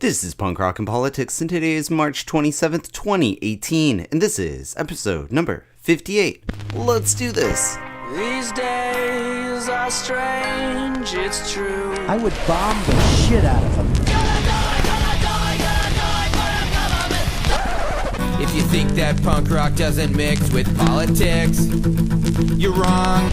This is Punk Rock and Politics, and today is March 27th, 2018, and this is episode number 58. Let's do this. These days are strange, it's true. I would bomb the shit out of them. If you think that punk rock doesn't mix with politics, you're wrong.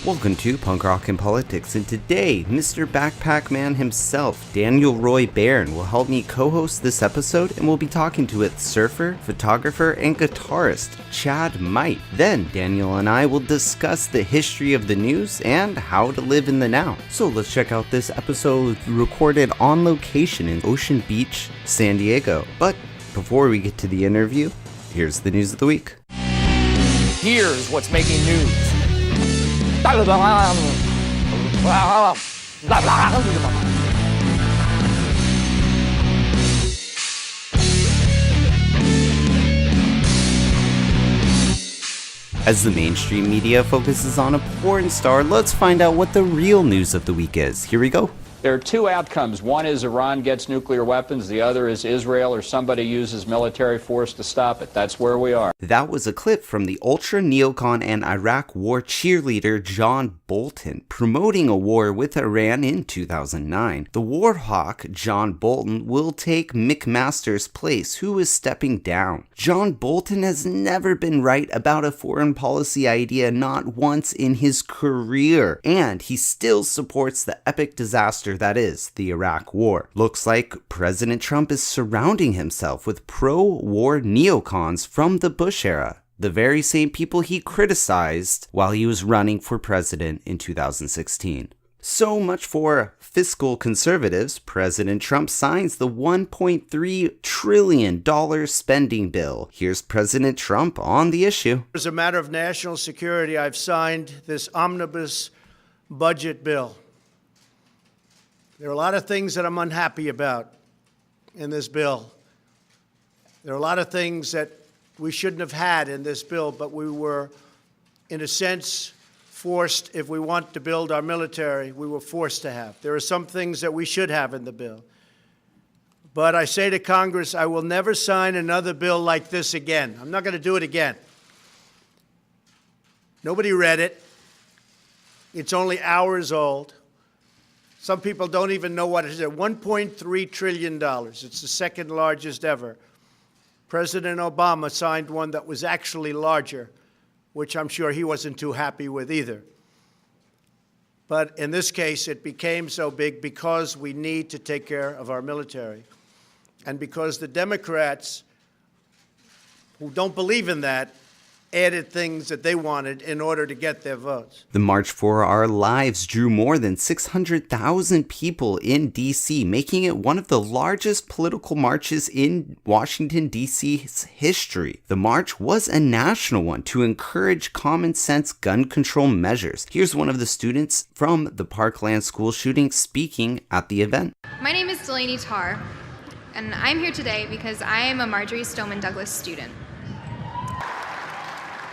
Welcome to Punk Rock and Politics, and today, Mr. Backpack Man himself, Daniel Roy Bairn, will help me co-host this episode, and we'll be talking to its surfer, photographer, and guitarist, Chad Might. Then, Daniel and I will discuss the history of the news and how to live in the now. So let's check out this episode recorded on location in Ocean Beach, San Diego. But before we get to the interview, here's the news of the week. Here's what's making news. As the mainstream media focuses on a porn star, let's find out what the real news of the week is. Here we go. There are two outcomes. One is Iran gets nuclear weapons. The other is Israel or somebody uses military force to stop it. That's where we are. That was a clip from the ultra-neocon and Iraq war cheerleader John Bolton promoting a war with Iran in 2009. The war hawk John Bolton will take Mick Masters' place, who is stepping down. John Bolton has never been right about a foreign policy idea, not once in his career, and he still supports the epic disaster that is the Iraq War. Looks like President Trump is surrounding himself with pro-war neocons from the Bush era, the very same people he criticized while he was running for president in 2016. So much for fiscal conservatives. President Trump signs the $1.3 trillion spending bill. Here's President Trump on the issue. As a matter of national security, I've signed this omnibus budget bill. There are a lot of things that I'm unhappy about in this bill. There are a lot of things that we shouldn't have had in this bill, but we were, in a sense, forced. If we want to build our military, we were forced to have. There are some things that we should have in the bill. But I say to Congress, I will never sign another bill like this again. I'm not going to do it again. Nobody read it. It's only hours old. Some people don't even know what it is. $1.3 trillion. It's the second largest ever. President Obama signed one that was actually larger, which I'm sure he wasn't too happy with either. But in this case, it became so big because we need to take care of our military. And because the Democrats, who don't believe in that, added things that they wanted in order to get their votes. The March for Our Lives drew more than 600,000 people in D.C., making it one of the largest political marches in Washington, D.C.'s history. The march was a national one to encourage common sense gun control measures. Here's one of the students from the Parkland school shooting speaking at the event. My name is Delaney Tarr, and I'm here today because I am a Marjorie Stoneman Douglas student.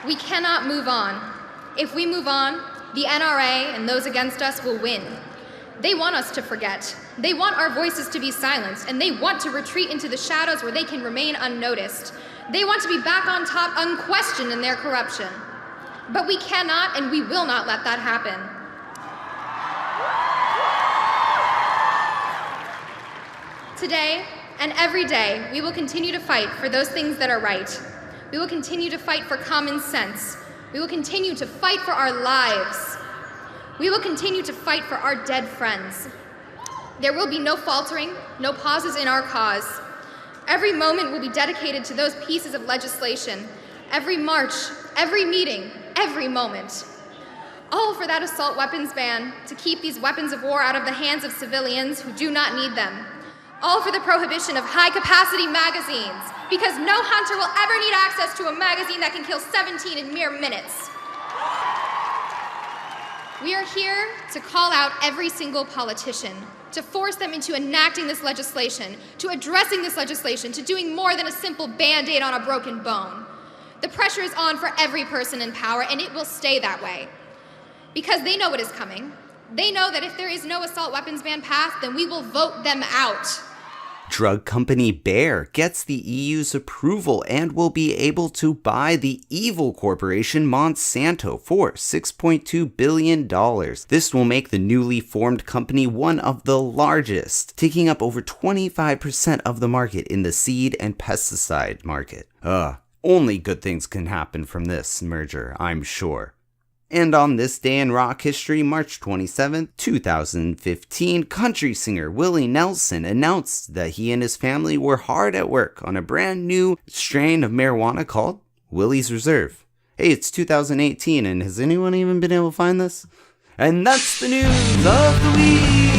We cannot move on. If we move on, the NRA and those against us will win. They want us to forget. They want our voices to be silenced, and they want to retreat into the shadows where they can remain unnoticed. They want to be back on top, unquestioned in their corruption. But we cannot and we will not let that happen. Today and every day, we will continue to fight for those things that are right. We will continue to fight for common sense. We will continue to fight for our lives. We will continue to fight for our dead friends. There will be no faltering, no pauses in our cause. Every moment will be dedicated to those pieces of legislation. Every march, every meeting, every moment. All for that assault weapons ban to keep these weapons of war out of the hands of civilians who do not need them. All for the prohibition of high-capacity magazines, because no hunter will ever need access to a magazine that can kill 17 in mere minutes. We are here to call out every single politician, to force them into enacting this legislation, to addressing this legislation, to doing more than a simple Band-Aid on a broken bone. The pressure is on for every person in power, and it will stay that way. Because they know what is coming. They know that if there is no assault weapons ban passed, then we will vote them out. Drug company Bayer gets the EU's approval and will be able to buy the evil corporation Monsanto for $6.2 billion. This will make the newly formed company one of the largest, taking up over 25% of the market in the seed and pesticide market. Only good things can happen from this merger, I'm sure. And on this day in rock history, March 27, 2015, country singer Willie Nelson announced that he and his family were hard at work on a brand new strain of marijuana called Willie's Reserve. Hey, it's 2018, and has anyone even been able to find this? And that's the news of the week!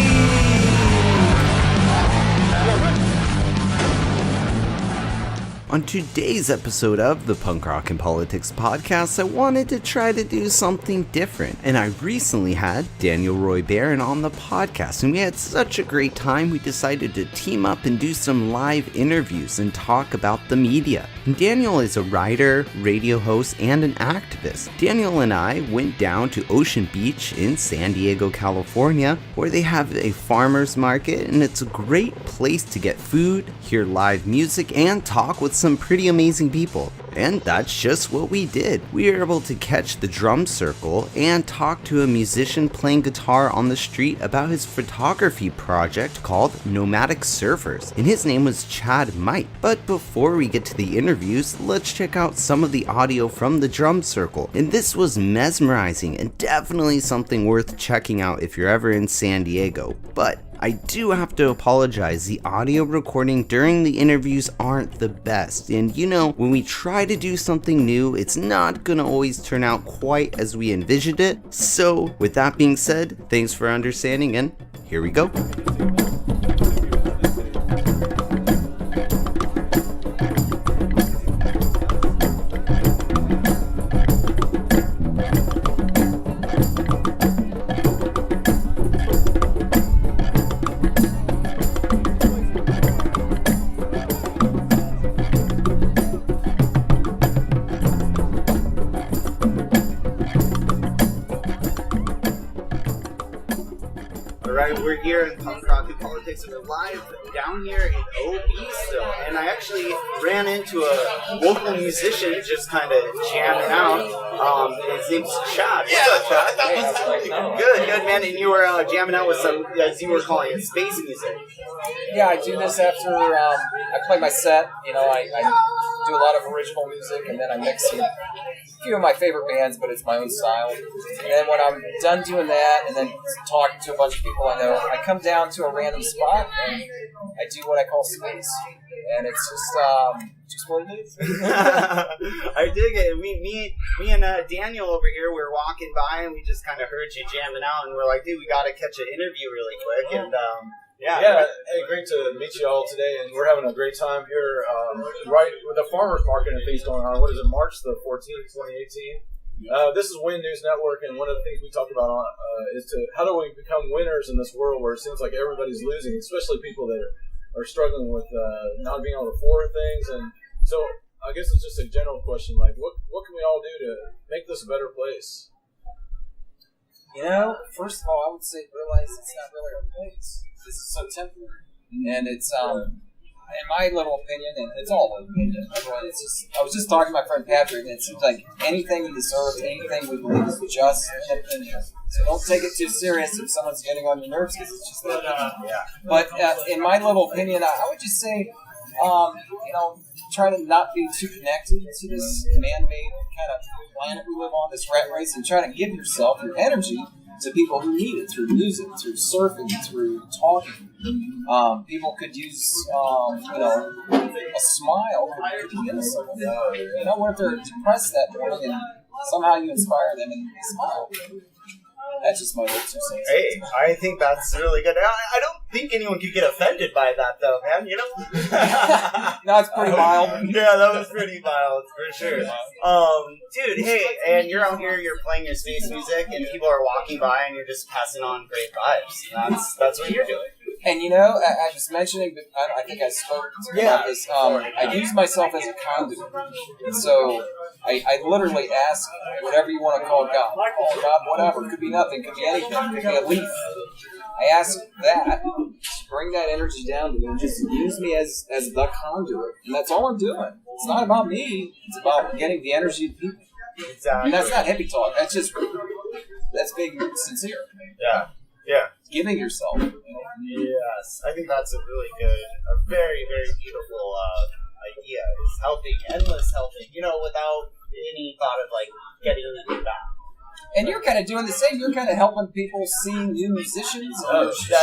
On today's episode of the Punk Rock and Politics podcast, I wanted to try to do something different. And I recently had Daniel Roy Barron on the podcast, and we had such a great time, we decided to team up and do some live interviews and talk about the media. And Daniel is a writer, radio host, and an activist. Daniel and I went down to Ocean Beach in San Diego, California, where they have a farmer's market, and it's a great place to get food, hear live music, and talk with some pretty amazing people. And that's just what we did. We were able to catch the drum circle and talk to a musician playing guitar on the street about his photography project called Nomadic Surfers, and his name was Chad Mike. But before we get to the interviews, let's check out some of the audio from the drum circle. And this was mesmerizing and definitely something worth checking out if you're ever in San Diego. But I do have to apologize, the audio recording during the interviews aren't the best, and you know, when we try to do something new, it's not gonna always turn out quite as we envisioned it. So, with that being said, thanks for understanding, and here we go. We're here in Punk Rock and Politics, and we're live down here in OB still. And I actually ran into a local musician just kind of jamming out. His name's Chad. What's up, Chad? Good, man. And you were jamming out with some, as you were calling it, space music. Yeah, I do this after I play my set. You know, I do a lot of original music, and then I mix a few of my favorite bands, but it's my own style. And then when I'm done doing that, and then talking to a bunch of people I know, I come down to a random spot, and I do what I call space. And it's just what it is. I dig it. Me and Daniel over here, we were walking by, and we just kind of heard you jamming out, and we're like, dude, we got to catch an interview really quick. And Yeah, hey, great to meet you all today, and we're having a great time here, right with the farmers market and things going on. What is it, March the 14th, 2018? This is Win News Network, and one of the things we talk about is how do we become winners in this world where it seems like everybody's losing, especially people that are struggling with not being able to afford things. And so I guess it's just a general question, like what can we all do to make this a better place? You know, first of all, I would say realize it's not really our place. This is so temporary, and it's in my little opinion, and it's all my opinion. It's just, I was just talking to my friend Patrick, and it seems like anything in this earth, anything we believe is just an opinion. So don't take it too serious if someone's getting on your nerves, because it's just an opinion. But in my little opinion, I would just say, you know, try to not be too connected to this man-made kind of planet we live on, this rat race, and try to give yourself your energy to people who need it through music, through surfing, through talking. People could use, you know, a smile could be innocent. You know, what if they're depressed that morning and somehow you inspire them and they smile? That's just my little 2 cents. Hey, I think that's really good. I don't think anyone could get offended by that, though, man, you know? No, it's pretty mild. Yeah, that was pretty mild, for sure. Dude, hey, and you're out here, you're playing your space music, and people are walking by, and you're just passing on great vibes. That's what you're doing. And I was mentioning, but I think I spoke about this. I use myself as a conduit. And so I literally ask whatever you want to call God. Call God whatever. It could be nothing. It could be anything. It could be a leaf. I ask that, bring that energy down to me, and just use me as the conduit. And that's all I'm doing. It's not about me. It's about getting the energy of people. Exactly. And that's not hippie talk. That's being sincere. Yeah. Giving yourself. Yes. I think that's a very, very beautiful idea, is helping, endless helping, without any thought of, getting anything back. And you're kind of doing the same. You're kind of helping people see new musicians,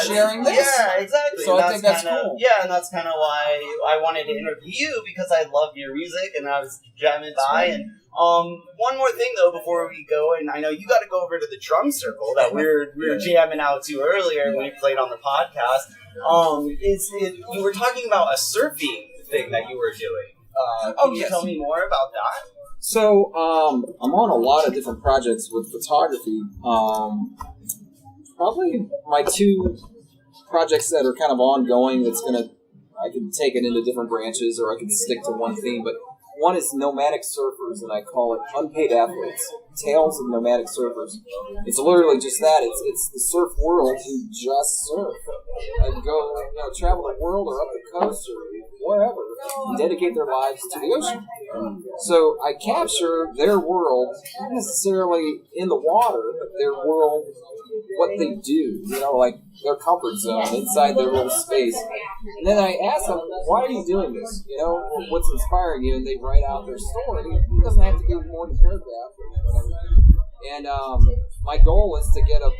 sharing this. Yeah, exactly. So I think that's cool. Yeah, and that's kind of why I wanted to interview you, because I love your music, and I was jamming by. And one more thing, though, before we go, and I know you got to go over to the drum circle that we were jamming out to earlier when we played on the podcast. You were talking about a surfing thing that you were doing. Can you tell me more about that? So, I'm on a lot of different projects with photography. Probably my two projects that are kind of ongoing I can take it into different branches, or I can stick to one theme, but one is nomadic surfers, and I call it unpaid athletes. Tales of nomadic surfers. It's literally just that. It's the surf world who just surf and go, travel the world or up the coast or wherever, and dedicate their lives to the ocean. So I capture their world, not necessarily in the water, but their world, what they do, their comfort zone inside their little space. And then I ask them, why are you doing this? What's inspiring you? And they write out their story. It doesn't have to be more than a paragraph or whatever. And my goal is to get a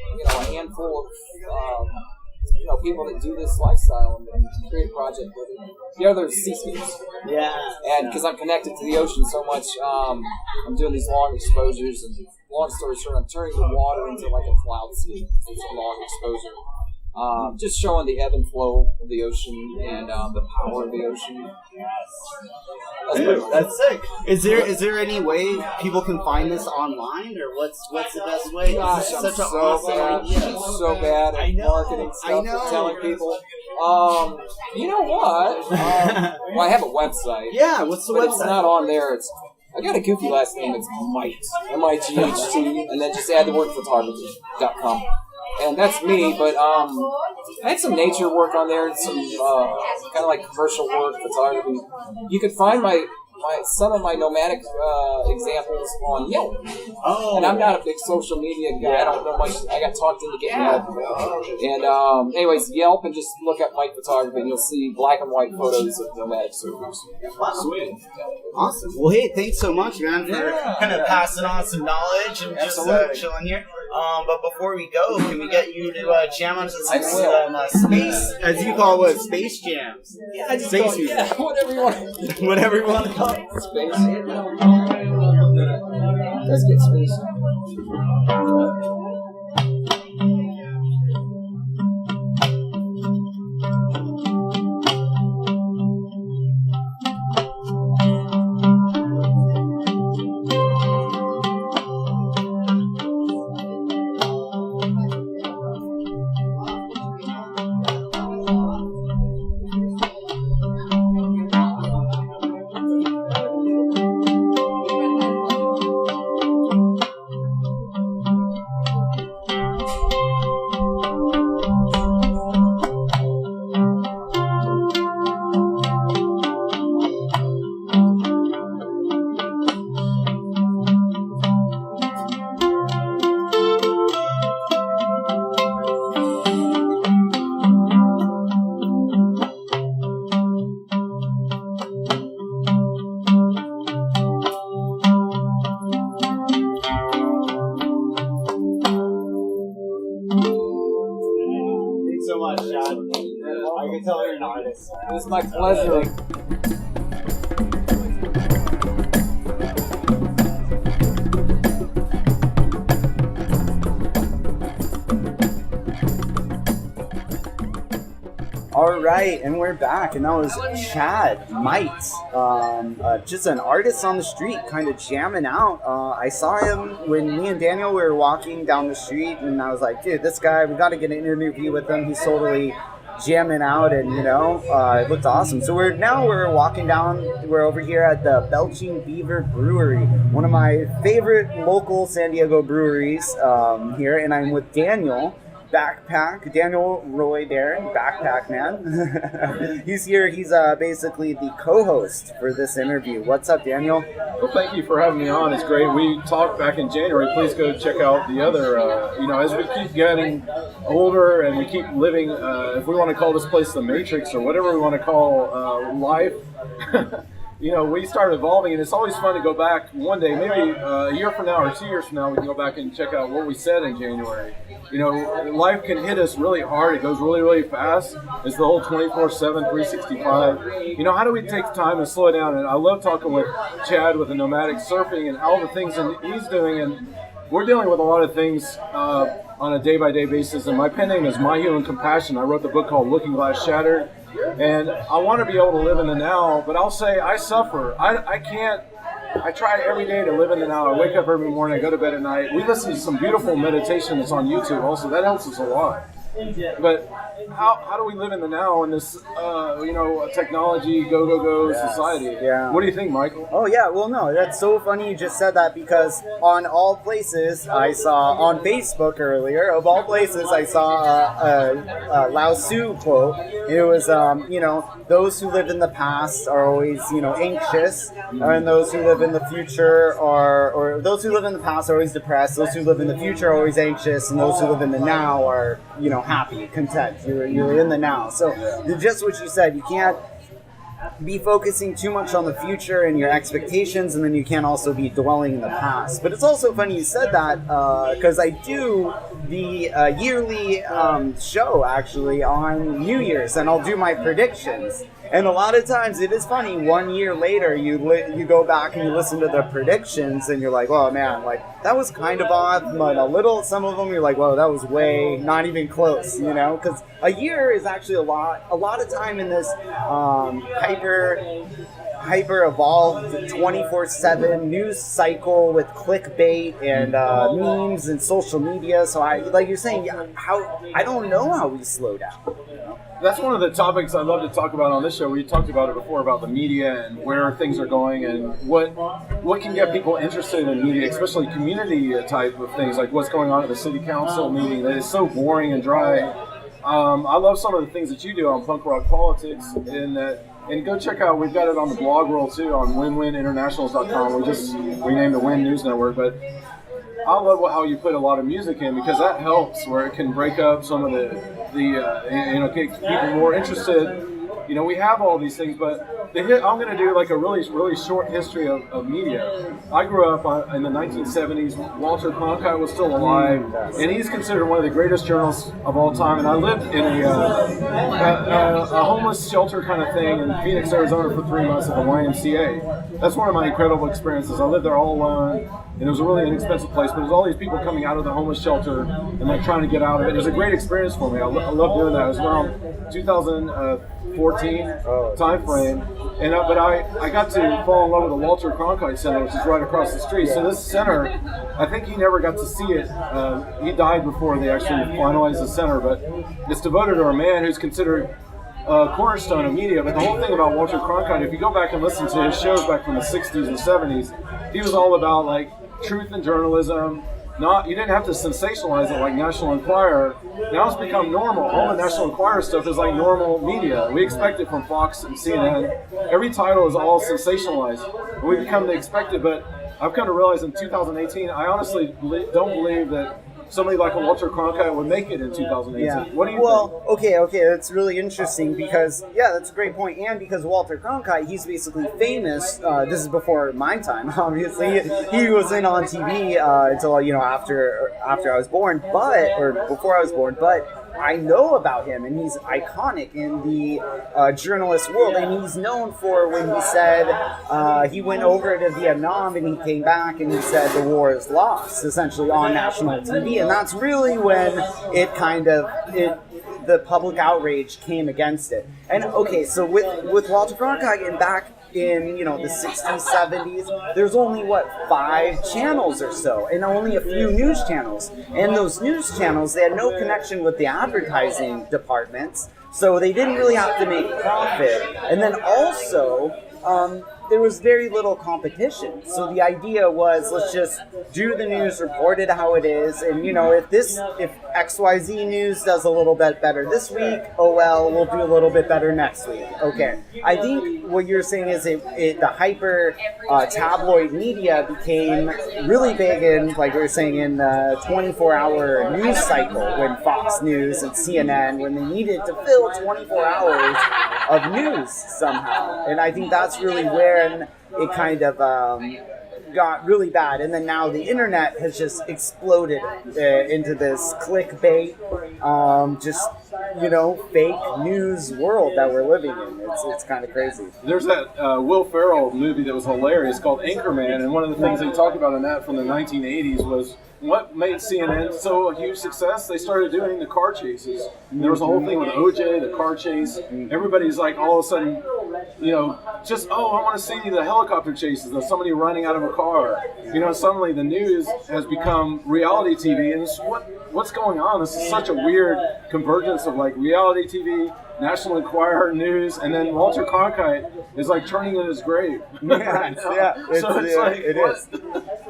handful of people that do this lifestyle and create a project with it. The other is seascapes. Yeah. And because I'm connected to the ocean so much, I'm doing these long exposures. And long story short, I'm turning the water into like a cloud sea. It's a long exposure. Just showing the ebb and flow of the ocean and the power of the ocean. That's sick. Is there any way people can find this online, or what's the best way? Gosh, I'm such an so awesome idea. So bad at marketing stuff and telling people. You know what? Well, I have a website. Yeah, what's the website? It's not on there. I got a goofy last name. It's Might, M-I-G-H-T, and then just add the word photography.com. And that's me, but I had some nature work on there, and some kind of like commercial work, photography. You could find some of my nomadic examples on Yelp. Oh. And I'm not a big social media guy. I don't know much. I got talked into getting Yelp. And anyways, Yelp, and just look up Mike Photography, and you'll see black and white photos of nomadic surfers. Wow. Sweet. Awesome. Well, hey, thanks so much, man, for kind of passing on some knowledge and just chilling here. But before we go, can we get you to jam onto some space, as you call it, space jams? Yeah, I just space music. Yeah, whatever you want. Whatever you want to call it. Space. Let's get space. It's my pleasure. All right, and we're back, and that was Chad Might, just an artist on the street, kind of jamming out. I saw him when me and Daniel were walking down the street, and I was like, dude, this guy, we got to get an interview with him. He's totally jamming out, and it looked awesome. So we're walking down. We're over here at the Belching Beaver Brewery, one of my favorite local San Diego breweries here, and I'm with Daniel Roy Darren, Backpack Man. He's here. He's basically the co-host for this interview. What's up, Daniel? Well, thank you for having me on. It's great. We talked back in January. Please go check out the other, as we keep getting older and we keep living, if we want to call this place the Matrix or whatever we want to call life, we start evolving, and it's always fun to go back one day, maybe a year from now or 2 years from now, we can go back and check out what we said in January. Life can hit us really hard. It goes really, really fast. It's the whole 24/7, 365. How do we take time and slow down? And I love talking with Chad with the nomadic surfing and all the things that he's doing. And we're dealing with a lot of things on a day-by-day basis. And my pen name is My Healing Compassion. I wrote the book called Looking Glass Shattered. And I want to be able to live in the now, but I'll say I suffer. I can't. I try every day to live in the now. I wake up every morning, I go to bed at night. We listen to some beautiful meditation that's on YouTube also. That helps us a lot. But how do we live in the now in this, technology, go society? Yeah. What do you think, Michael? Oh, yeah. Well, no, that's so funny you just said that, because on all places, I saw on Facebook earlier, of all places, I saw a Lao Tzu quote. It was, those who live in the past are always, anxious, and those who live in the future or those who live in the past are always depressed, those who live in the future are always anxious, and those who live in the now are, happy, content. You're in the now. So just what you said, you can't be focusing too much on the future and your expectations, and then you can't also be dwelling in the past. But it's also funny you said that, because I do the yearly show actually on New Year's, and I'll do my predictions. And a lot of times it is funny, 1 year later you go back and you listen to the predictions and you're like, oh man, like that was kind of off, but some of them you're like, whoa, that was way not even close, because a year is actually a lot of time in this hyper evolved 24/7 news cycle with clickbait and memes and social media. So like you're saying, I don't know how we slow down. That's one of the topics I love to talk about on this show. We talked about it before, about the media and where things are going and what can get people interested in media, especially community type of things, like what's going on at the city council meeting that is so boring and dry. I love some of the things that you do on Punk Rock Politics, and go check out, we've got it on the blog world too, on winwininterntionals.com. We named the Win News Network, but I love how you put a lot of music in, because that helps, where it can break up some of get people more interested. We have all these things, but I'm going to do like a really, really short history of media. I grew up in the 1970s. Walter Cronkite was still alive, and he's considered one of the greatest journalists of all time. And I lived in a homeless shelter kind of thing in Phoenix, Arizona for 3 months at the YMCA. That's one of my incredible experiences. I lived there all alone, and it was a really inexpensive place, but there's all these people coming out of the homeless shelter and like trying to get out of it. It was a great experience for me. I love doing that. It was around 2014 time frame, and but I got to fall in love with the Walter Cronkite Center, which is right across the street. So this center, I think he never got to see it. He died before they actually finalized the center, but it's devoted to a man who's considered cornerstone of media. But the whole thing about Walter Cronkite, if you go back and listen to his shows back from the 60s and 70s, he was all about like truth and journalism. You didn't have to sensationalize it like National Enquirer. Now it's become normal. All the National Enquirer stuff is like normal media. We expect it from Fox and CNN. Every title is all sensationalized. And we become the expected, but I've come to realize in 2018, I honestly don't believe that somebody like a Walter Cronkite would make it in 2018. Yeah. What do you think? Okay, that's really interesting because, that's a great point. And because Walter Cronkite, he's basically famous. This is before my time, obviously. He wasn't on TV until, after I was born, or before I was born, but I know about him, and he's iconic in the journalist world, and he's known for when he said he went over to Vietnam and he came back and he said the war is lost, essentially on national TV, and that's really when the public outrage came against it. And okay, so with Walter Cronkite and back in the 60s, 70s, there's only 5 channels or so, and only a few news channels. And those news channels, they had no connection with the advertising departments. So they didn't really have to make profit. And then also, there was very little competition. So the idea was, let's just do the news, report it how it is, and if XYZ News does a little bit better this week, oh well, we'll do a little bit better next week. Okay. I think what you're saying is the hyper tabloid media became really big in, like we were saying, in the 24-hour news cycle when Fox News and CNN, when they needed to fill 24 hours of news somehow. And I think that's really where it kind of got really bad. And then now the internet has just exploded into this clickbait, fake news world that we're living in. It's kind of crazy. There's that Will Ferrell movie that was hilarious called Anchorman, and one of the things they talked about in that from the 1980s was what made CNN so a huge success. They started doing the car chases. And there was a whole thing with OJ, the car chase. Everybody's like, all of a sudden, I want to see the helicopter chases of somebody running out of a car. Suddenly the news has become reality TV, and it's, what's going on? This is such a weird convergence of like reality TV, National Enquirer news, and then Walter Cronkite is like turning in his grave.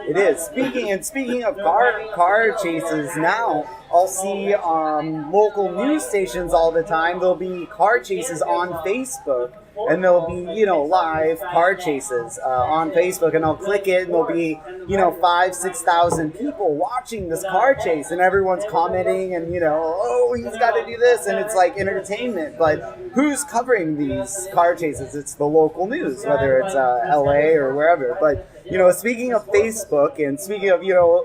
It is. Speaking of car chases, now I'll see local news stations all the time. There'll be car chases on Facebook, and there'll be live car chases on Facebook, and I'll click it, and there'll be 5,000-6,000 people watching this car chase, and everyone's commenting, and oh, he's got to do this, and it's like entertainment. But who's covering these car chases? It's the local news, whether it's LA or wherever. But speaking of Facebook and speaking of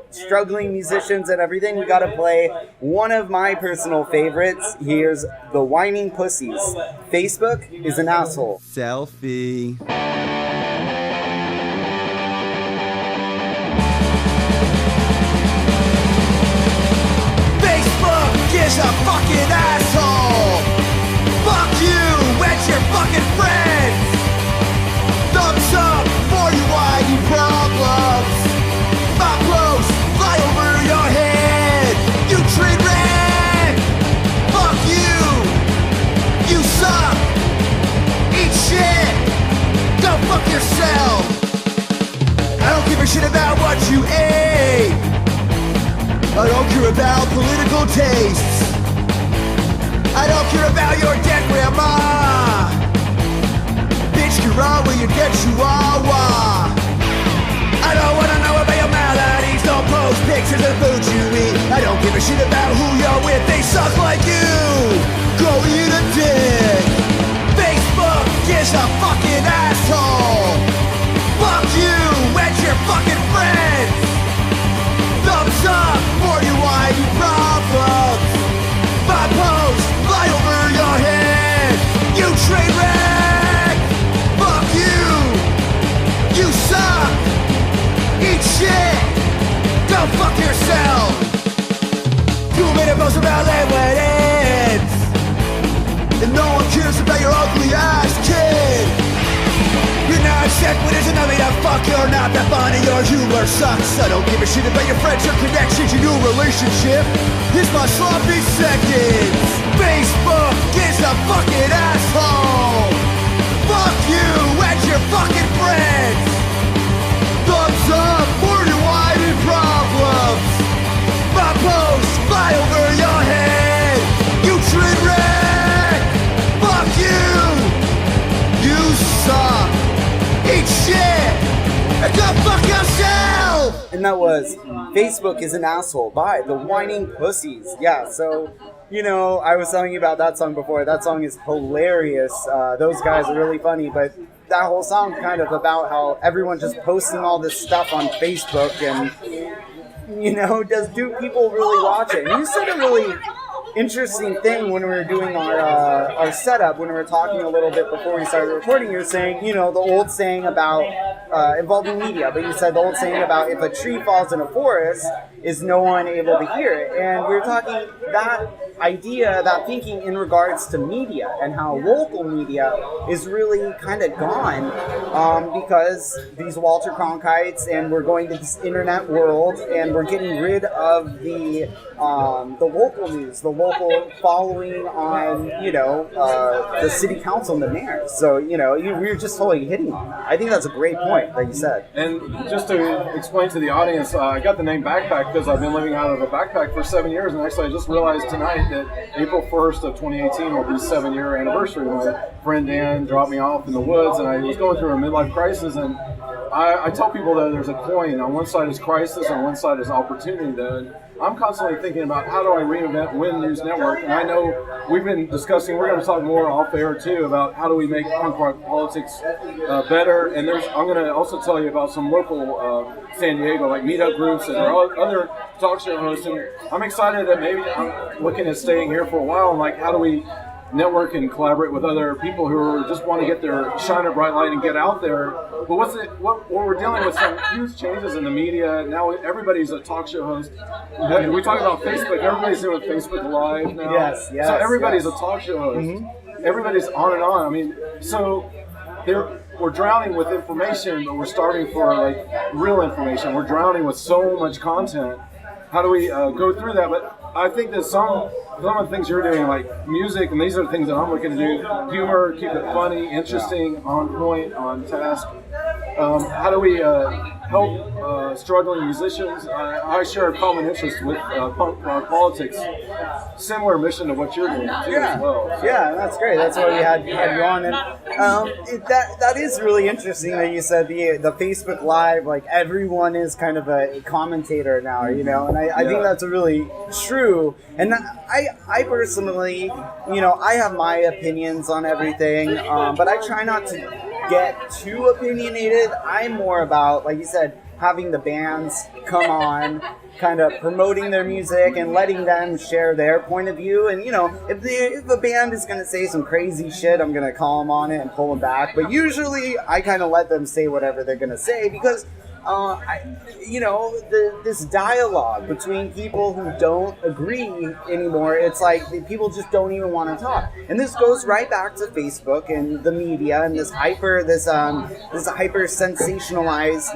struggling musicians and everything, we got to play one of my personal favorites. Here's the Whining Pussies. Facebook is an asshole. Selfie. Facebook is a fucking asshole. Fuck you and your fucking friends. Thumbs up for your whining problems. My clothes fly over your head. You train wreck. Fuck you. You suck. Eat shit. Go fuck yourself. I don't give a shit about what you ate. I don't care about political tastes. I don't care about your dead grandma. Bitch, you're on where you get chihuahua. I don't wanna know about your maladies. Don't post pictures of food you eat. I don't give a shit about who you're with. They suck like you. Go eat a dick. Facebook is a fucking asshole. Fuck you and your fucking friends. Thumbs up for your whining problems. My posts fly over your head. You train wreck. Fuck you. You suck. Eat shit. Go fuck yourself. You made a post about land weddings, and no one cares about your ugly ass kid. You're not sick when there's another to fuck. You're not that funny. Your humor sucks. I don't give a shit about your friends, your connections, your new relationship. It's my sloppy seconds. Facebook is a fucking asshole. Fuck you and your fucking friends. Thumbs up for your whining problems. My posts fly over your head. You train wreck. Fuck you. You suck. Eat shit. And go fuck yourself. And that was Facebook is an Asshole by the Whining Pussies. Yeah, so I was telling you about that song before. That song is hilarious. Those guys are really funny, but that whole song kind of about how everyone just posting all this stuff on Facebook, and do people really watch it? And you said a really interesting thing when we were doing our setup, when we were talking a little bit before we started recording. You're saying, the old saying about involving media, but you said the old saying about if a tree falls in a forest, is no one able to hear it? And we were talking that idea, that thinking in regards to media and how local media is really kind of gone because these Walter Cronkites, and we're going to this internet world, and we're getting rid of the local news, the local following on, the city council and the mayor. So, we were just totally hitting on that. I think that's a great point that you said. And just to explain to the audience, I got the name Backpack because I've been living out of a backpack for 7 years, and actually I just realized tonight that April 1st of 2018 will be 7-year anniversary. My friend Dan dropped me off in the woods, and I was going through a midlife crisis, and I tell people that there's a coin. On one side is crisis, on one side is opportunity. Then I'm constantly thinking about how do I reinvent Win News Network, and I know we've been discussing, we're going to talk more off air too about how do we make punk rock politics better, and I'm going to also tell you about some local San Diego like meetup groups and other talk show hosts, and I'm excited that maybe I'm looking at staying here for a while, and like how do we network and collaborate with other people who just want to get their shine a bright light and get out there. But what we're dealing with some huge changes in the media. Now everybody's a talk show host. We talk about Facebook. Everybody's doing Facebook Live now. Yes, so everybody's a talk show host. Mm-hmm. Everybody's on and on. I mean, so we're drowning with information, but we're starting for like real information. We're drowning with so much content. How do we go through that? But I think that some of the things you're doing, like music, and these are the things that I'm looking to do: humor, keep it funny, interesting, on point, on task. How do we help struggling musicians? I share a common interest with punk rock politics. Similar mission to what you're doing too, as well. So. Yeah, that's great. That's why we had you on, and that is really interesting that you said the Facebook Live. Like everyone is kind of a commentator now, and I think that's really true. And I personally, I have my opinions on everything, but I try not to get too opinionated. I'm more about, like you said, having the bands come on, kind of promoting their music and letting them share their point of view. And if a band is going to say some crazy shit, I'm going to call them on it and pull them back. But usually I kind of let them say whatever they're going to say, because this dialogue between people who don't agree anymore, it's like people just don't even want to talk. And this goes right back to Facebook and the media and this hyper sensationalized,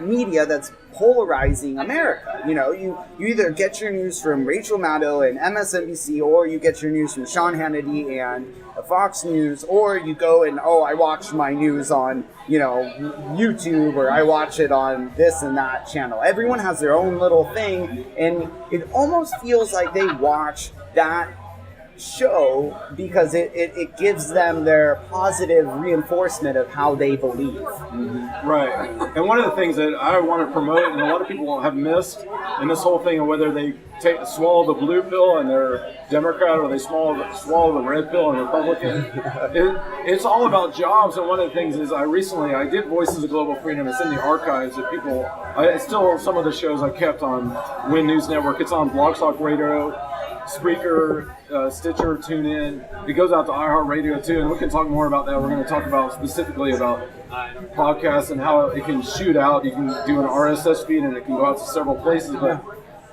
media that's polarizing America. You either get your news from Rachel Maddow and MSNBC, or you get your news from Sean Hannity and Fox News, or you go and, I watch my news on, YouTube, or I watch it on this and that channel. Everyone has their own little thing, and it almost feels like they watch that show because it gives them their positive reinforcement of how they believe. Mm-hmm. Right. And one of the things that I want to promote, and a lot of people have missed in this whole thing of whether they swallow the blue pill and they're Democrat, or they swallow the red pill and Republican, it's all about jobs. And one of the things is I did Voices of Global Freedom. It's in the archives that people, it's still some of the shows I kept on Win News Network. It's on Blog Talk Radio, Spreaker, Stitcher, TuneIn. It goes out to iHeartRadio too, and we can talk more about that. We're going to talk about specifically about podcasts and how it can shoot out. You can do an RSS feed, and it can go out to several places. But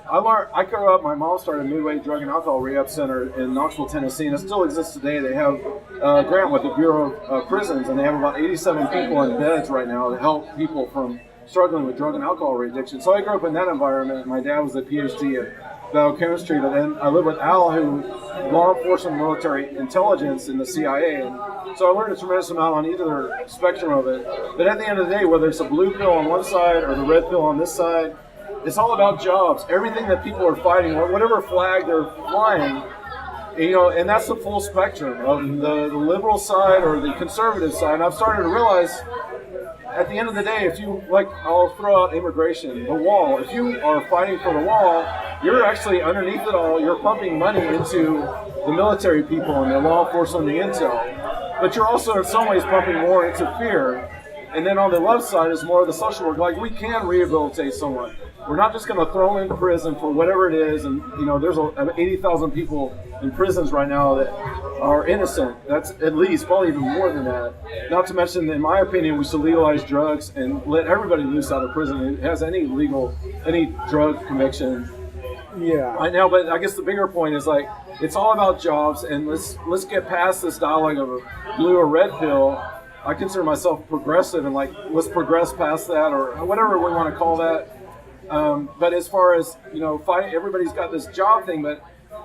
I grew up, my mom started a Midway Drug and Alcohol Rehab Center in Knoxville, Tennessee, and it still exists today. They have a grant with the Bureau of Prisons, and they have about 87 people in beds right now to help people from struggling with drug and alcohol addiction. So I grew up in that environment. My dad was a PhD at biochemistry, but then I lived with Al, who law enforcement, military intelligence in the CIA, and so I learned a tremendous amount on either spectrum of it. But at the end of the day, whether it's a blue pill on one side or the red pill on this side, it's all about jobs. Everything that people are fighting, whatever flag they're flying, and that's the full spectrum of the liberal side or the conservative side. And I've started to realize, at the end of the day, I'll throw out immigration, the wall. If you are fighting for the wall, you're actually underneath it all. You're pumping money into the military people and the law enforcement and the intel. But you're also in some ways pumping more into fear. And then on the left side is more of the social work. Like, we can rehabilitate someone. We're not just going to throw them in prison for whatever it is. And, there's 80,000 people in prisons right now that are innocent. That's at least, probably even more than that. Not to mention, in my opinion, we should legalize drugs and let everybody loose out of prison who has any drug conviction. Yeah. I know, but I guess the bigger point is like it's all about jobs, and let's get past this dialogue of a blue or red pill. I consider myself progressive, and like let's progress past that, or whatever we want to call that. But as far as fight, everybody's got this job thing, but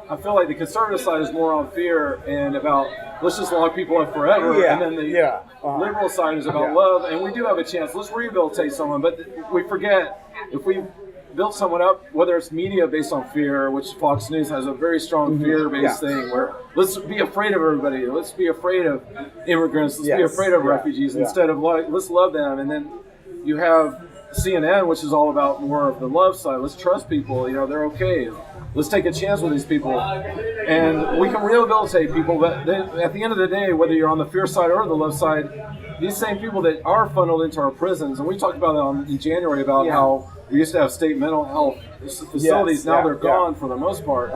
I feel like the conservative side is more on fear and about let's just lock people up forever, and then the liberal side is about love, and we do have a chance. Let's rehabilitate someone, but we forget if we build someone up, whether it's media based on fear, which Fox News has a very strong fear-based thing, where let's be afraid of everybody, let's be afraid of immigrants, let's be afraid of refugees, instead of like, let's love them. And then you have CNN, which is all about more of the love side. Let's trust people, they're okay. Let's take a chance with these people. And we can rehabilitate people, but at the end of the day, whether you're on the fear side or the love side, these same people that are funneled into our prisons, and we talked about it in January about how we used to have state mental health facilities. Now they're gone for the most part.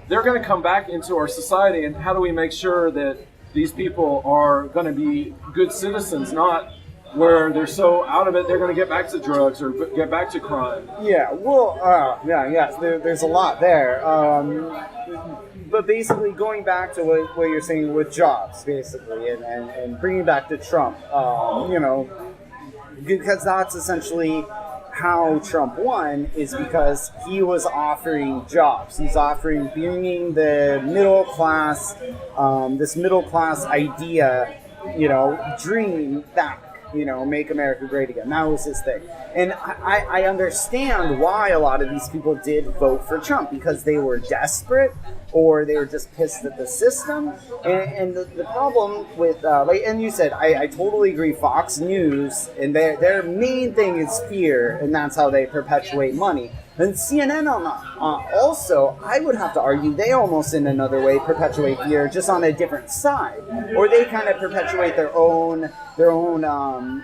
They're going to come back into our society, and how do we make sure that these people are going to be good citizens, not where they're so out of it they're going to get back to drugs or get back to crime? Yeah, well, there's a lot there. But basically, going back to what you're saying with jobs, basically, and bringing back to Trump, because that's essentially how Trump won, is because he was offering jobs. He's offering bringing the middle class, this middle class idea, dream back. Make America great again. That was his thing. And I understand why a lot of these people did vote for Trump, because they were desperate or they were just pissed at the system. And the problem with, and you said, I totally agree, Fox News, and their main thing is fear, and that's how they perpetuate money. And CNN also, I would have to argue, they almost in another way perpetuate fear, just on a different side, or they kind of perpetuate their own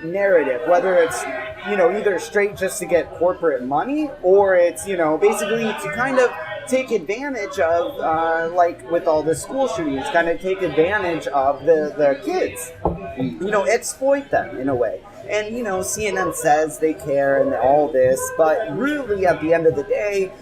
narrative, whether it's either straight just to get corporate money, or it's basically to kind of take advantage of like with all the school shootings, kind of take advantage of the kids, exploit them in a way. And, CNN says they care and all this, but really at the end of the day,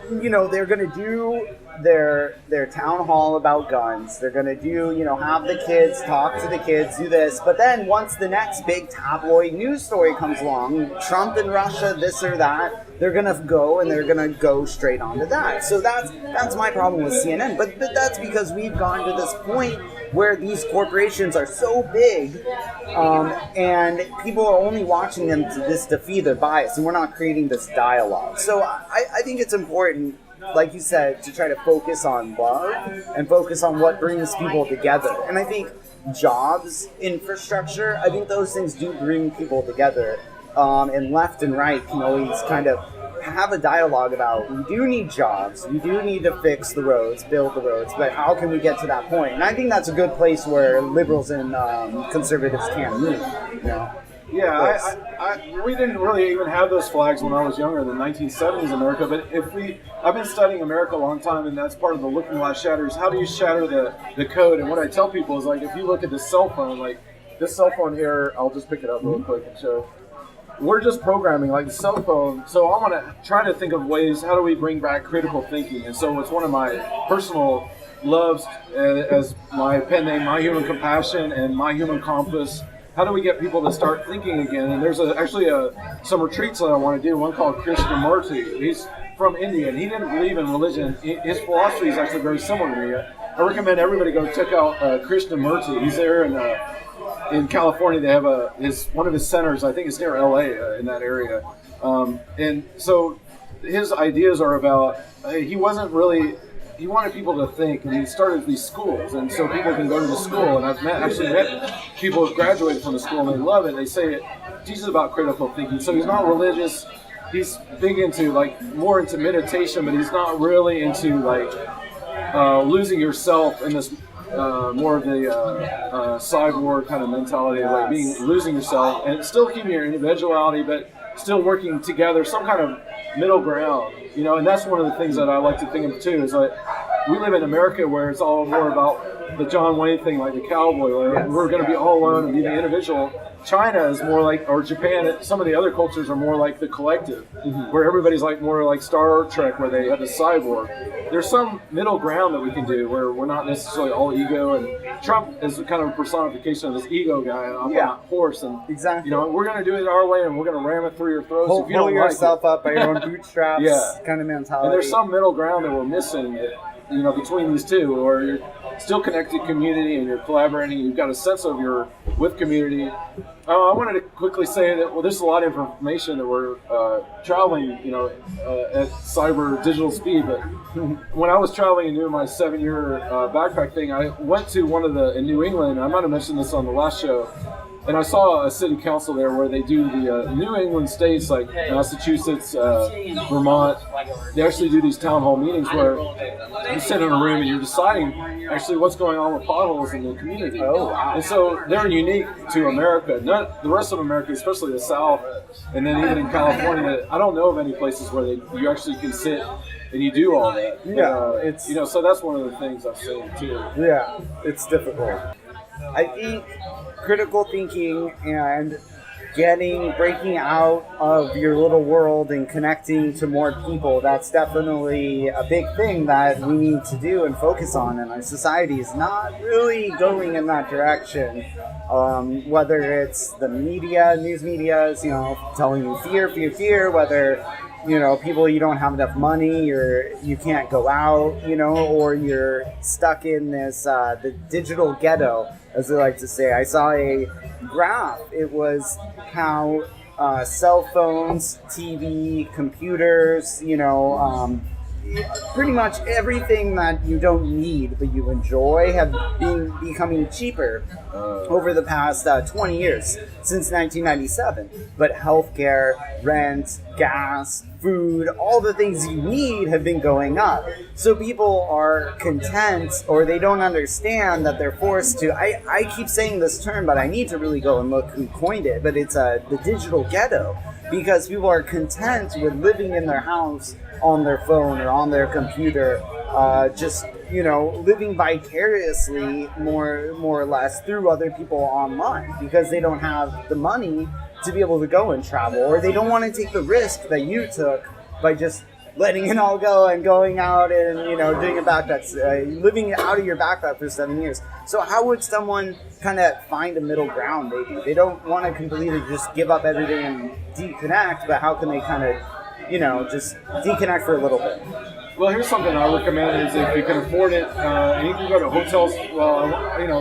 they're going to do their town hall about guns. They're going to do, have the kids, talk to the kids, do this. But then once the next big tabloid news story comes along, Trump and Russia, this or that, they're going to go and they're going to go straight onto that. So that's my problem with CNN. But that's because we've gone to this point where these corporations are so big, and people are only watching them to feed their bias, and we're not creating this dialogue. So I think it's important, like you said, to try to focus on love and focus on what brings people together. And I think jobs, infrastructure, I think those things do bring people together. And left and right can always kind of have a dialogue about, we do need jobs, we do need to fix the roads, build the roads, but how can we get to that point? And I think that's a good place where liberals and conservatives can meet, Yeah, we didn't really even have those flags when I was younger in the 1970s America, but I've been studying America a long time, and that's part of the looking glass shatters. How do you shatter the code? And what I tell people is, like, if you look at this cell phone, like this cell phone here, I'll just pick it up real quick and show. We're just programming, like the cell phone. So I want to try to think of ways, how do we bring back critical thinking? And so it's one of my personal loves, as my pen name, My Human Compassion and My Human Compass. How do we get people to start thinking again? And there's actually some retreats that I want to do, one called Krishnamurti. He's from India, and he didn't believe in religion. His philosophy is actually very similar to me. I recommend everybody go check out Krishnamurti. He's there in California. They have one of his centers, I think it's near LA, in that area. And so his ideas are about, he wanted people to think, and he started these schools, and so people can go to the school. And I've actually met people who've graduated from the school, and they love it. They say it teaches about critical thinking. So he's not religious. He's big into, more into meditation, but he's not really into, losing yourself in this more of the cyborg kind of mentality, of losing yourself and still keeping your individuality, but still working together, some kind of middle ground, and that's one of the things that I like to think of too, is we live in America where it's all more about the John Wayne thing, like the cowboy, where we're going to be all alone and be the individual. China is more like, or Japan, some of the other cultures are more like the collective, where everybody's like more like Star Trek, where they have the cyborg. There's some middle ground that we can do where we're not necessarily all ego, and Trump is kind of a personification of this ego guy. I'm a horse, and exactly. We're going to do it our way, and we're going to ram it through your throats. Pull if you don't yourself like up by your own bootstraps, kind of mentality. And there's some middle ground that we're missing, between these two, or you're still connected to community and you're collaborating. You've got a sense of you're with community. I wanted to quickly say that there's a lot of information that we're traveling, at cyber digital speed. But when I was traveling and doing my 7-year backpack thing, I went to one of in New England. I might have mentioned this on the last show. And I saw a city council there where they do the New England states like Massachusetts, Vermont. They actually do these town hall meetings where you sit in a room and you're deciding actually what's going on with potholes in the community. Oh, wow. And so they're unique to America. Not the rest of America, especially the South, and then even in California. I don't know of any places where you actually can sit and you do all that. Yeah, it's so that's one of the things I've seen too. Yeah, it's difficult. I think critical thinking and breaking out of your little world and connecting to more people, that's definitely a big thing that we need to do and focus on, and our society is not really going in that direction. Whether it's the media, news media is, telling you fear, whether people, you don't have enough money, or you can't go out, or you're stuck in this, the digital ghetto, as they like to say. I saw a graph. It was how cell phones, TV, computers, pretty much everything that you don't need but you enjoy have been becoming cheaper over the past 20 years, since 1997. But healthcare, rent, gas, food, all the things you need have been going up. So people are content, or they don't understand that they're forced to, I keep saying this term, but I need to really go and look who coined it, but it's the digital ghetto, because people are content with living in their house on their phone or on their computer, just living vicariously more or less through other people online, because they don't have the money to be able to go and travel, or they don't want to take the risk that you took by just letting it all go and going out and doing a backpack, living out of your backpack for 7 years. So how would someone kind of find a middle ground? Maybe they don't want to completely just give up everything and deconnect, but how can they kind of just deconnect for a little bit? Well, here's something I recommend is if you can afford it, and you can go to hotels. Well,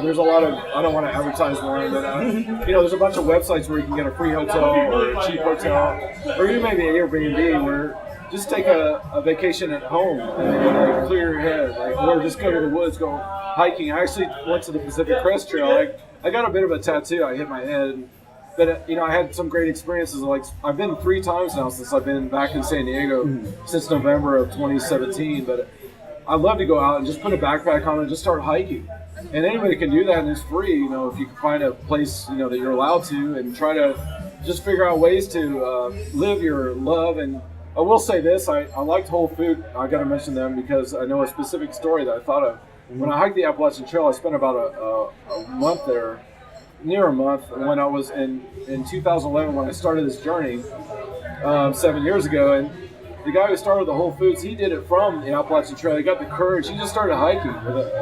there's a lot of, I don't want to advertise one, but there's a bunch of websites where you can get a free hotel or a cheap hotel, or even maybe an Airbnb where just take a vacation at home and clear your head, or just go to the woods, go hiking. I actually went to the Pacific Crest Trail. I got a bit of a tattoo. I hit my head. But, I had some great experiences. I've been 3 times now since I've been back in San Diego, since November of 2017. But I'd love to go out and just put a backpack on and just start hiking. And anybody can do that, and it's free, if you can find a place, that you're allowed to, and try to just figure out ways to live your love. And I will say this, I liked Whole Food. I got to mention them because I know a specific story that I thought of. When I hiked the Appalachian Trail, I spent about a month there. Near a month, when I was in 2011 when I started this journey 7 years ago, and the guy who started the Whole Foods, he did it from the Appalachian Trail. He got the courage. He just started hiking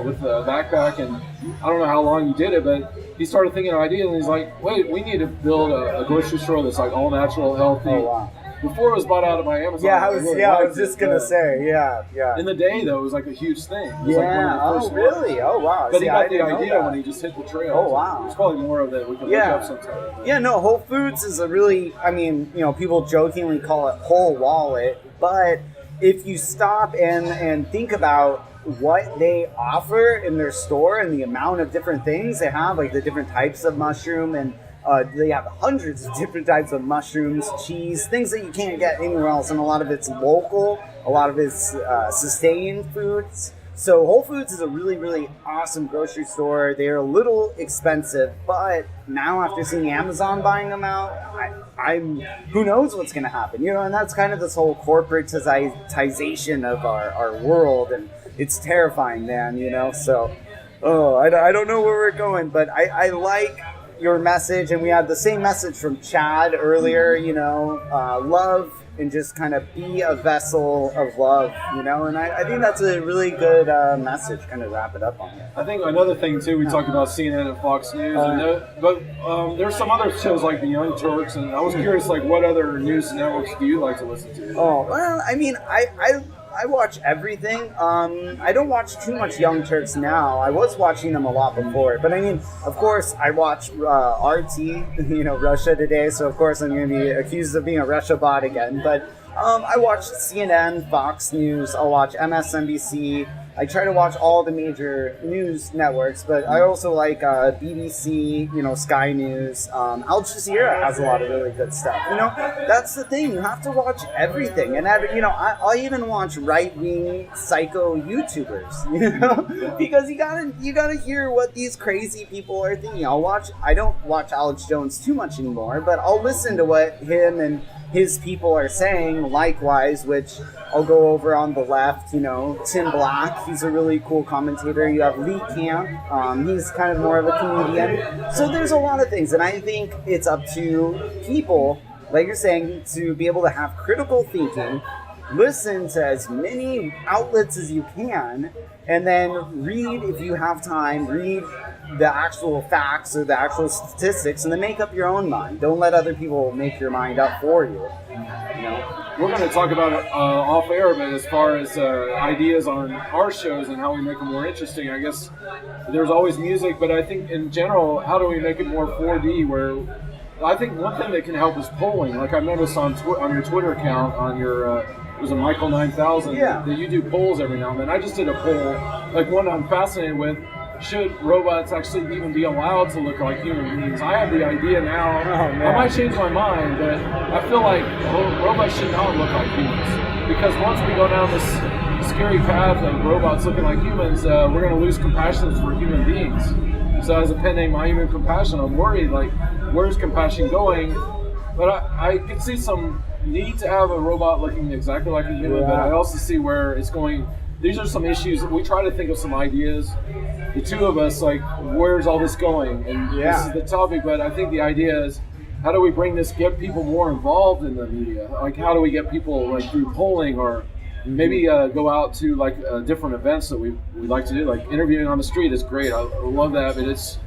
with a backpack, and I don't know how long he did it, but he started thinking of ideas, and he's like, wait, we need to build a grocery store that's all natural, healthy. Oh, wow. Before it was bought out of my Amazon. Yeah, I was just going to say, yeah. In the day, though, it was a huge thing. It was really? Oh, wow. But he got the idea when he just hit the trail. Oh, wow. There's probably more of that we can look up sometime. Yeah, no, Whole Foods is a really, people jokingly call it whole wallet, but if you stop and think about what they offer in their store and the amount of different things they have, like the different types of mushroom, and they have hundreds of different types of mushrooms, cheese, things that you can't get anywhere else, and a lot of it's local, a lot of it's sustained foods. So Whole Foods is a really, really awesome grocery store. They're a little expensive, but now after seeing Amazon buying them out, I'm who knows what's going to happen, and that's kind of this whole corporatization of our world, and it's terrifying, man, you know? So, I don't know where we're going, but I like your message, and we had the same message from Chad earlier, you know, love and just kind of be a vessel of love, you know, and I think that's a really good message, kind of wrap it up on it. I think another thing, too, we talked about CNN and Fox News, but there's some other shows like the Young Turks, and I was curious, like, what other news networks do you like to listen to? Oh, well, I mean, I watch everything. I don't watch too much Young Turks now. I was watching them a lot before. But I mean, of course, I watch RT, you know, Russia Today. So, of course, I'm going to be accused of being a Russia bot again. But I watch CNN, Fox News. I'll watch MSNBC. I try to watch all the major news networks, but I also like BBC, you know, Sky News. Al Jazeera has a lot of really good stuff. You know, that's the thing. You have to watch everything. And, you know, I'll even watch right-wing psycho YouTubers, you know, because you gotta hear what these crazy people are thinking. I don't watch Alex Jones too much anymore, but I'll listen to what him and his people are saying, likewise, which I'll go over on the left, you know, Tim Black, he's a really cool commentator. You have Lee Camp, he's kind of more of a comedian. So there's a lot of things, and I think it's up to people, like you're saying, to be able to have critical thinking, listen to as many outlets as you can, and then read, if you have time, read the actual facts or the actual statistics, and then make up your own mind. Don't let other people make your mind up for you. You know? We're going to talk about it off air, but as far as ideas on our shows and how we make them more interesting, I guess there's always music, but I think in general, how do we make it more 4D? Where I think one thing that can help is polling. Like I noticed on your Twitter account, on your it was a Michael 9000, that you do polls every now and then. I just did a poll, like one I'm fascinated with. Should robots actually even be allowed to look like human beings? I have the idea now. I might change my mind, but I feel like robots should not look like humans. Because once we go down this scary path of robots looking like humans, we're going to lose compassion for human beings. So as a pen name, My Human Compassion, I'm worried, like, where's compassion going? But I can see some need to have a robot looking exactly like a human, but I also see where it's going. These are some issues. We try to think of some ideas. The two of us, like, where's all this going? And this is the topic, but I think the idea is, how do we bring this, get people more involved in the media? Like, how do we get people, like, through polling, or maybe go out to, like, different events that we like to do? Like, interviewing on the street is great. I love that, but it's,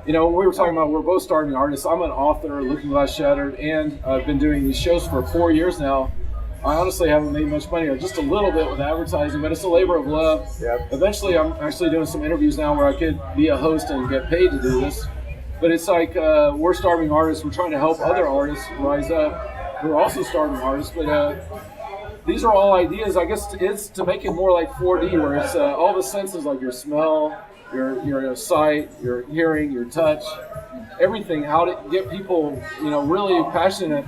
you know, we were talking about, we're both starting artists. I'm an author, Looking Glass Shattered, and I've been doing these shows for 4 years now. I honestly haven't made much money, or just a little bit with advertising, but it's a labor of love. Yep. Eventually, I'm actually doing some interviews now where I could be a host and get paid to do this. But it's like we're starving artists. We're trying to help other artists rise up who are also starving artists. But these are all ideas. I guess it's to make it more like 4D, where it's all the senses, like your smell, your sight, your hearing, your touch, everything. How to get people, you know, really passionate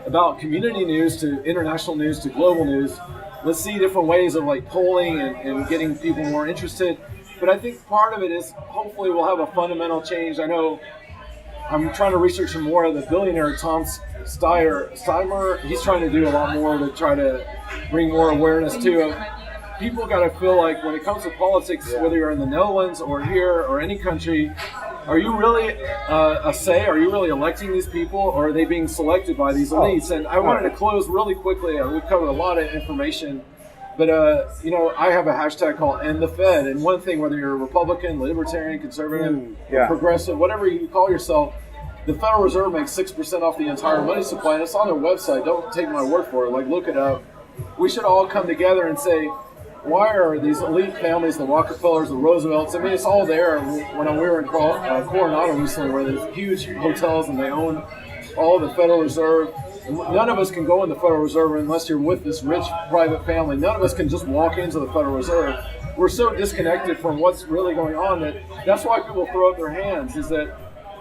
about community news to international news to global news. Let's see different ways of, like, polling and getting people more interested. But I think part of it is hopefully we'll have a fundamental change. I know I'm trying to research some more of the billionaire Tom Steimer. He's trying to do a lot more to try to bring more awareness to it. People got to feel like when it comes to politics, whether you're in the Netherlands or here or any country, are you really a say? Are you really electing these people, or are they being selected by these elites? And I wanted to close really quickly. We've covered a lot of information, but you know, I have a hashtag called End the Fed. And one thing, whether you're a Republican, Libertarian, Conservative, Progressive, whatever you call yourself, the Federal Reserve makes 6% off the entire money supply, and it's on their website. Don't take my word for it. Like, look it up. We should all come together and say, why are these elite families, the Rockefellers, the Roosevelts, I mean, it's all there. When we were in Coronado recently, where there's huge hotels and they own all the Federal Reserve. None of us can go in the Federal Reserve unless you're with this rich private family. None of us can just walk into the Federal Reserve. We're so disconnected from what's really going on that's why people throw up their hands, is that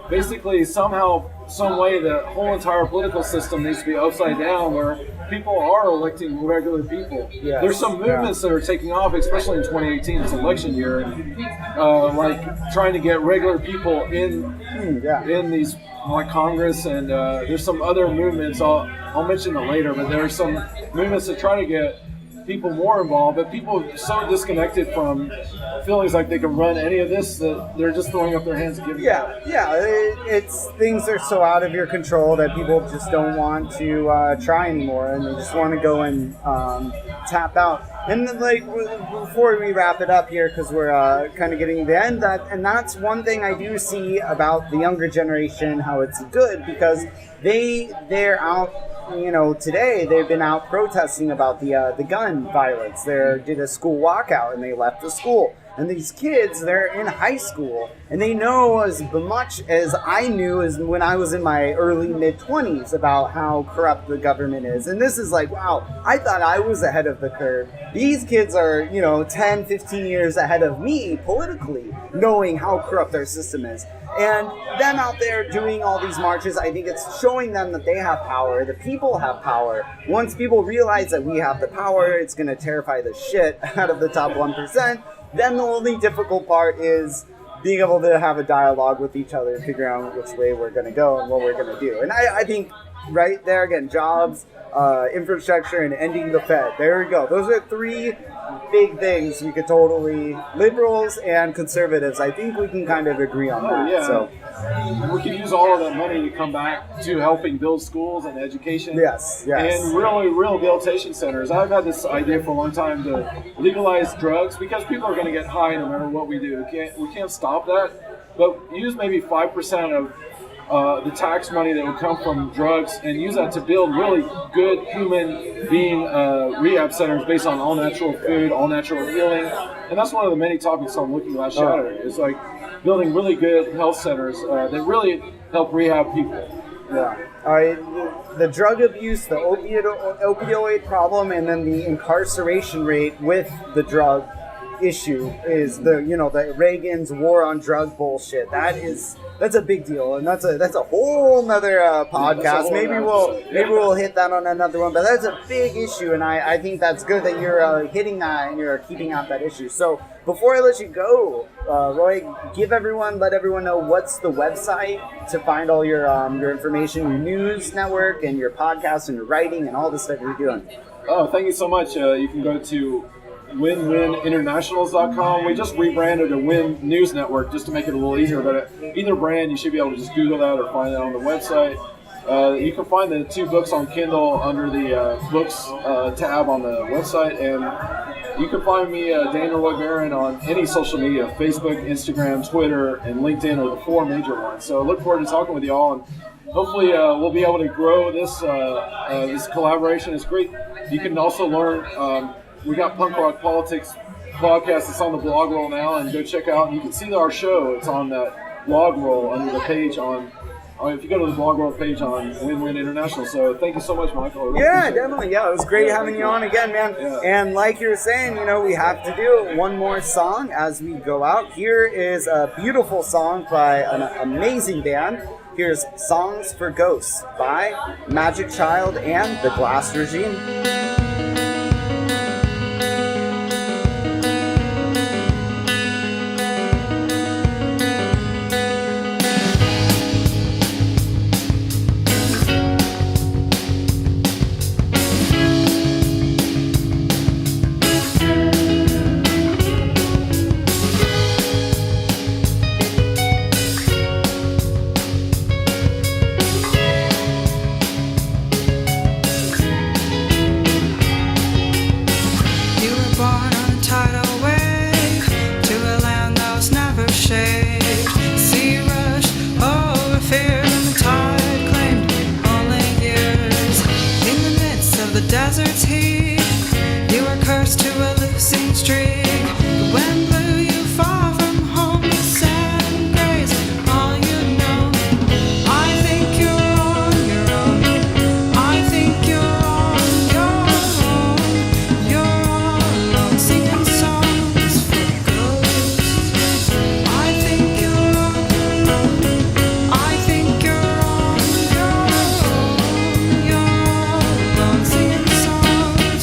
basically somehow, some way, the whole entire political system needs to be upside down, where people are electing regular people. Yes. There's some movements that are taking off, especially in 2018, it's election year, like trying to get regular people in these, like Congress, and there's some other movements, I'll mention it later, but there are some movements that try to get people more involved, but people are so disconnected from feelings like they can run any of this that they're just throwing up their hands and giving up. It's things are so out of your control that people just don't want to try anymore, and they just want to go and tap out. And like before we wrap it up here, because we're kind of getting to the end, that's one thing I do see about the younger generation, how it's good, because they're out. Today they've been out protesting about the gun violence. They did a school walkout and they left the school. And these kids, they're in high school, and they know as much as I knew as when I was in my early mid-20s about how corrupt the government is. And this is like, wow, I thought I was ahead of the curve. These kids are, 10, 15 years ahead of me politically, knowing how corrupt our system is. And them out there doing all these marches, I think it's showing them that they have power, the people have power. Once people realize that we have the power, it's going to terrify the shit out of the top 1%. Then the only difficult part is being able to have a dialogue with each other and figure out which way we're going to go and what we're going to do. And I think right there again, jobs, infrastructure, and ending the Fed. There we go. Those are three big things we could totally, liberals and conservatives, I think we can kind of agree on that. Yeah. So. And we can use all of that money to come back to helping build schools and education. Yes. And really rehabilitation centers. I've had this idea for a long time to legalize drugs because people are going to get high no matter what we do. We can't stop that. But use maybe 5% of the tax money that would come from drugs and use that to build really good human being rehab centers based on all natural food, all natural healing. And that's one of the many topics on Looking Glass Shatter. It's like building really good health centers that really help rehab people. Yeah. All right. The drug abuse, the opioid problem, and then the incarceration rate with the drug issue is the Reagan's war on drug bullshit. That's a big deal, and that's a whole nother podcast. Maybe we'll hit that on another one. But that's a big issue, and I think that's good that you're hitting that and you're keeping out that issue. So before I let you go, Roy, let everyone know what's the website to find all your information, your news network, and your podcast, and your writing, and all the stuff you're doing. Oh, thank you so much. You can go to winwininterntionals.com. We just rebranded to Win News Network just to make it a little easier, but either brand you should be able to just Google that or find that on the website. You can find the 2 books on Kindle under the books tab on the website, and you can find me, Daniel Roy Barron, on any social media, Facebook, Instagram, Twitter, and LinkedIn are the 4 major ones. So I look forward to talking with you all, and hopefully we'll be able to grow this collaboration. It's great. You can also learn we got Punk Rock Politics podcast. It's on the blog roll now, and go check out. And you can see our show. It's on that blog roll under the page on. If you go to the blog roll page on Win-Win International. So thank you so much, Michael. Yeah, definitely. Yeah, it was great having you on again, man. Yeah. And like you were saying, we have to do one more song as we go out. Here is a beautiful song by an amazing band. Here's Songs for Ghosts by Magic Child and the Glass Regime. Desert's heat, you were cursed to a losing streak. The wind blew you far from home, you sat and grazed all you know. I think you're on your own. I think you're on your own. You're all alone, singing songs for ghosts. I think you're on your own. I think you're on your own. You're all alone, singing songs.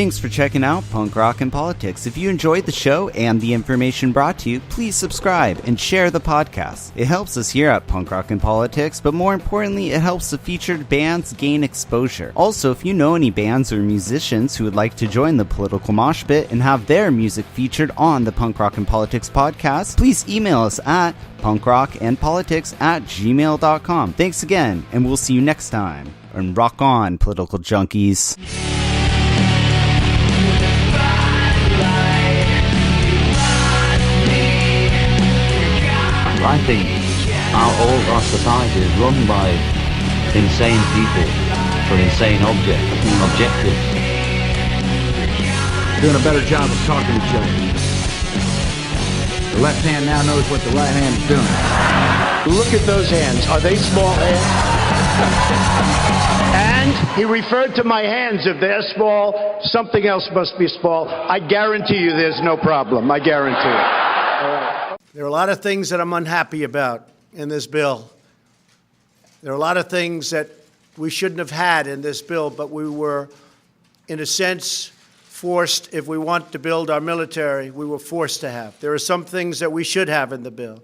Thanks for checking out Punk Rock and Politics. If you enjoyed the show and the information brought to you, please subscribe and share the podcast. It helps us here at Punk Rock and Politics, but more importantly, it helps the featured bands gain exposure. Also, if you know any bands or musicians who would like to join the political mosh pit and have their music featured on the Punk Rock and Politics podcast, please email us at punkrockandpolitics@gmail.com. Thanks again, and we'll see you next time. And rock on, political junkies. I think all of our society is run by insane people for insane objectives. Doing a better job of talking to each other. The left hand now knows what the right hand is doing. Look at those hands. Are they small hands? And he referred to my hands. If they're small, something else must be small. I guarantee you there's no problem. I guarantee it. All right. There are a lot of things that I'm unhappy about in this bill. There are a lot of things that we shouldn't have had in this bill, but we were, in a sense, forced. If we want to build our military, we were forced to have. There are some things that we should have in the bill.